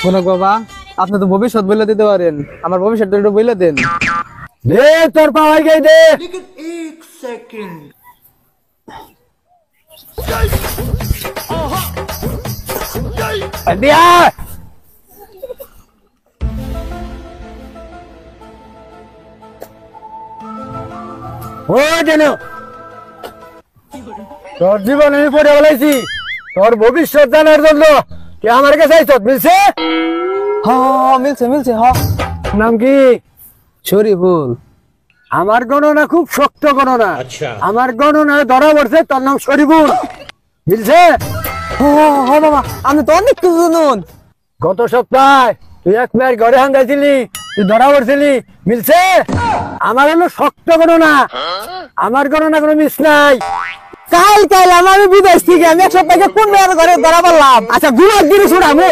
কনক বাবা, আপনি তো ভবিষ্যৎ বলে দিতে পারেন, আমার ভবিষ্যৎটা একটু বলে দেন। দে তোর পাওয়াই গই দে। দিয়া ও যেন তোর জীবন আমি পড়ে বলাইছি, তোর ভবিষ্যৎ জানার জন্য কি আমার কাছে আইছ? মিলছে? হ্যাঁ মিলছে মিলছে। হ্যাঁ নাম কি? শরীফুল। আমার গণনা খুব শক্ত গণনা। আমার গণনা ধরা পড়ছে, তোর নাম শরীফুল। মিলছে? হ্যাঁ বাবা, আমি তো অনেক কিছু জানুন। গত সপ্তাহে তুই এক মেয়ের ঘরে হান্দাইছিলি, তুই ধরা পড়ছিলি। মিলছে? আমার হলো শক্ত গণনা, আমার গণনা কোনো মিস নাই। কাল কাল আমার বিদেশ থেকে আমি এক সপ্তাহে কোন মেয়ের ঘরে ধরা পড়লাম। আচ্ছা গুলো দিন শুনাবো।